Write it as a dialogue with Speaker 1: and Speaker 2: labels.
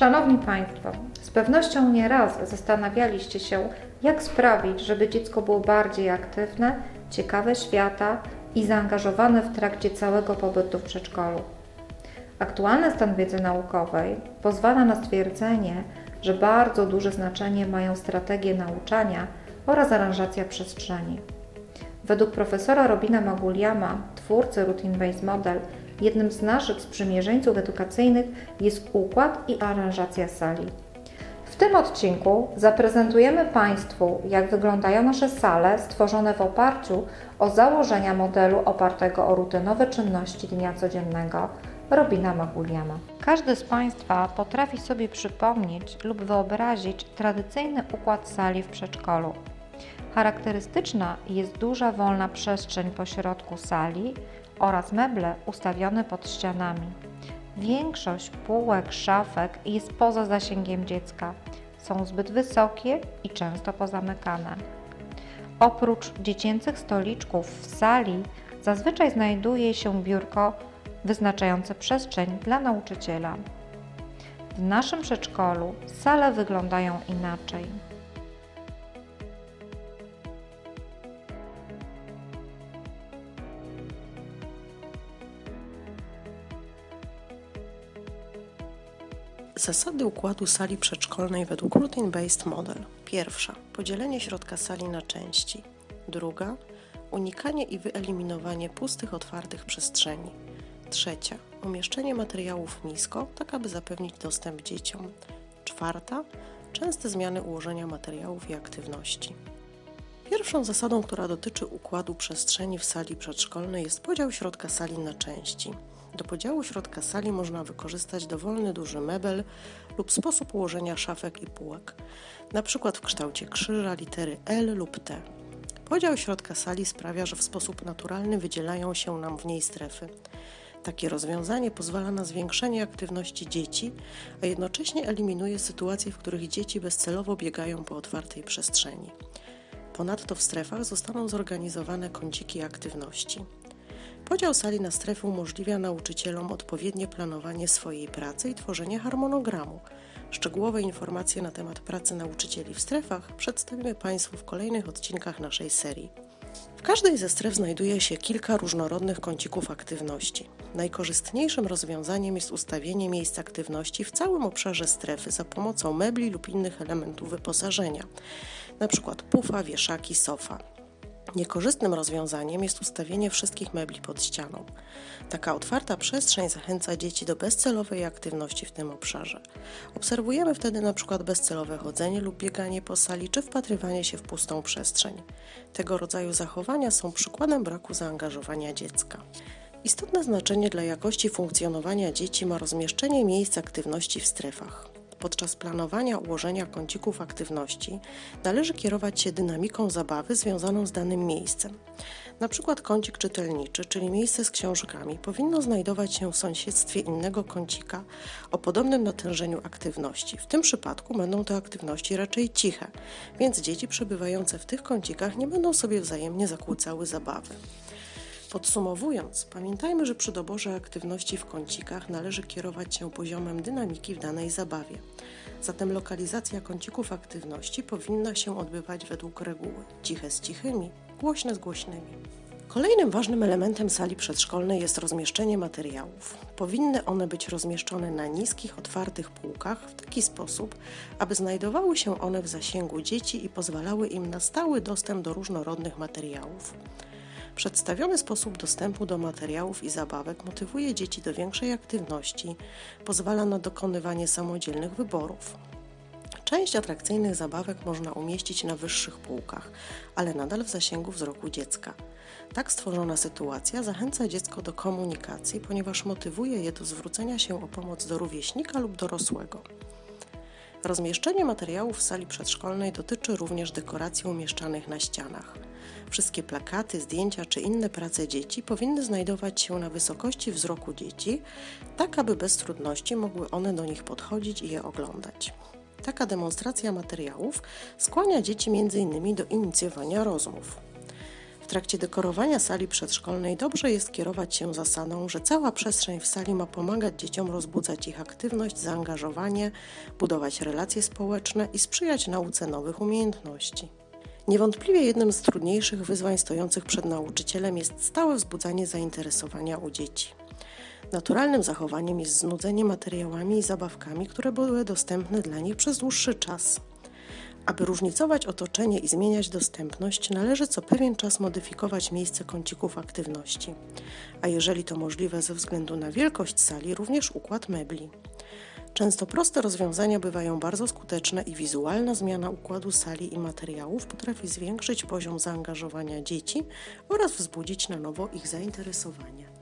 Speaker 1: Szanowni Państwo, z pewnością nie raz zastanawialiście się, jak sprawić, żeby dziecko było bardziej aktywne, ciekawe świata i zaangażowane w trakcie całego pobytu w przedszkolu. Aktualny stan wiedzy naukowej pozwala na stwierdzenie, że bardzo duże znaczenie mają strategie nauczania oraz aranżacja przestrzeni. Według profesora Robina Maguliama, twórcy Routine Based Model, jednym z naszych sprzymierzeńców edukacyjnych jest układ i aranżacja sali. W tym odcinku zaprezentujemy Państwu, jak wyglądają nasze sale stworzone w oparciu o założenia modelu opartego o rutynowe czynności dnia codziennego Robina Maguliama. Każdy z Państwa potrafi sobie przypomnieć lub wyobrazić tradycyjny układ sali w przedszkolu. Charakterystyczna jest duża wolna przestrzeń pośrodku sali oraz meble ustawione pod ścianami. Większość półek, szafek jest poza zasięgiem dziecka. Są zbyt wysokie i często pozamykane. Oprócz dziecięcych stoliczków w sali zazwyczaj znajduje się biurko wyznaczające przestrzeń dla nauczyciela. W naszym przedszkolu sale wyglądają inaczej.
Speaker 2: Zasady układu sali przedszkolnej według Routine Based Model. Pierwsza. Podzielenie środka sali na części. Druga. Unikanie i wyeliminowanie pustych, otwartych przestrzeni. Trzecia. Umieszczenie materiałów nisko, tak aby zapewnić dostęp dzieciom. Czwarta. Częste zmiany ułożenia materiałów i aktywności. Pierwszą zasadą, która dotyczy układu przestrzeni w sali przedszkolnej, jest podział środka sali na części. Do podziału środka sali można wykorzystać dowolny duży mebel lub sposób ułożenia szafek i półek, np. w kształcie krzyża, litery L lub T. Podział środka sali sprawia, że w sposób naturalny wydzielają się nam w niej strefy. Takie rozwiązanie pozwala na zwiększenie aktywności dzieci, a jednocześnie eliminuje sytuacje, w których dzieci bezcelowo biegają po otwartej przestrzeni. Ponadto w strefach zostaną zorganizowane kąciki aktywności. Podział sali na strefy umożliwia nauczycielom odpowiednie planowanie swojej pracy i tworzenie harmonogramu. Szczegółowe informacje na temat pracy nauczycieli w strefach przedstawimy Państwu w kolejnych odcinkach naszej serii. W każdej ze stref znajduje się kilka różnorodnych kącików aktywności. Najkorzystniejszym rozwiązaniem jest ustawienie miejsc aktywności w całym obszarze strefy za pomocą mebli lub innych elementów wyposażenia, np. pufa, wieszaki, sofa. Niekorzystnym rozwiązaniem jest ustawienie wszystkich mebli pod ścianą. Taka otwarta przestrzeń zachęca dzieci do bezcelowej aktywności w tym obszarze. Obserwujemy wtedy np. bezcelowe chodzenie lub bieganie po sali czy wpatrywanie się w pustą przestrzeń. Tego rodzaju zachowania są przykładem braku zaangażowania dziecka. Istotne znaczenie dla jakości funkcjonowania dzieci ma rozmieszczenie miejsc aktywności w strefach. Podczas planowania ułożenia kącików aktywności należy kierować się dynamiką zabawy związaną z danym miejscem. Na przykład kącik czytelniczy, czyli miejsce z książkami, powinno znajdować się w sąsiedztwie innego kącika o podobnym natężeniu aktywności. W tym przypadku będą to aktywności raczej ciche, więc dzieci przebywające w tych kącikach nie będą sobie wzajemnie zakłócały zabawy. Podsumowując, pamiętajmy, że przy doborze aktywności w kącikach należy kierować się poziomem dynamiki w danej zabawie. Zatem lokalizacja kącików aktywności powinna się odbywać według reguły ciche z cichymi, głośne z głośnymi. Kolejnym ważnym elementem sali przedszkolnej jest rozmieszczenie materiałów. Powinny one być rozmieszczone na niskich, otwartych półkach w taki sposób, aby znajdowały się one w zasięgu dzieci i pozwalały im na stały dostęp do różnorodnych materiałów. Przedstawiony sposób dostępu do materiałów i zabawek motywuje dzieci do większej aktywności, pozwala na dokonywanie samodzielnych wyborów. Część atrakcyjnych zabawek można umieścić na wyższych półkach, ale nadal w zasięgu wzroku dziecka. Tak stworzona sytuacja zachęca dziecko do komunikacji, ponieważ motywuje je do zwrócenia się o pomoc do rówieśnika lub dorosłego. Rozmieszczenie materiałów w sali przedszkolnej dotyczy również dekoracji umieszczanych na ścianach. Wszystkie plakaty, zdjęcia czy inne prace dzieci powinny znajdować się na wysokości wzroku dzieci, tak aby bez trudności mogły one do nich podchodzić i je oglądać. Taka demonstracja materiałów skłania dzieci m.in. do inicjowania rozmów. W trakcie dekorowania sali przedszkolnej dobrze jest kierować się zasadą, że cała przestrzeń w sali ma pomagać dzieciom rozbudzać ich aktywność, zaangażowanie, budować relacje społeczne i sprzyjać nauce nowych umiejętności. Niewątpliwie jednym z trudniejszych wyzwań stojących przed nauczycielem jest stałe wzbudzanie zainteresowania u dzieci. Naturalnym zachowaniem jest znudzenie materiałami i zabawkami, które były dostępne dla nich przez dłuższy czas. Aby różnicować otoczenie i zmieniać dostępność, należy co pewien czas modyfikować miejsce kącików aktywności, a jeżeli to możliwe ze względu na wielkość sali, również układ mebli. Często proste rozwiązania bywają bardzo skuteczne i wizualna zmiana układu sali i materiałów potrafi zwiększyć poziom zaangażowania dzieci oraz wzbudzić na nowo ich zainteresowanie.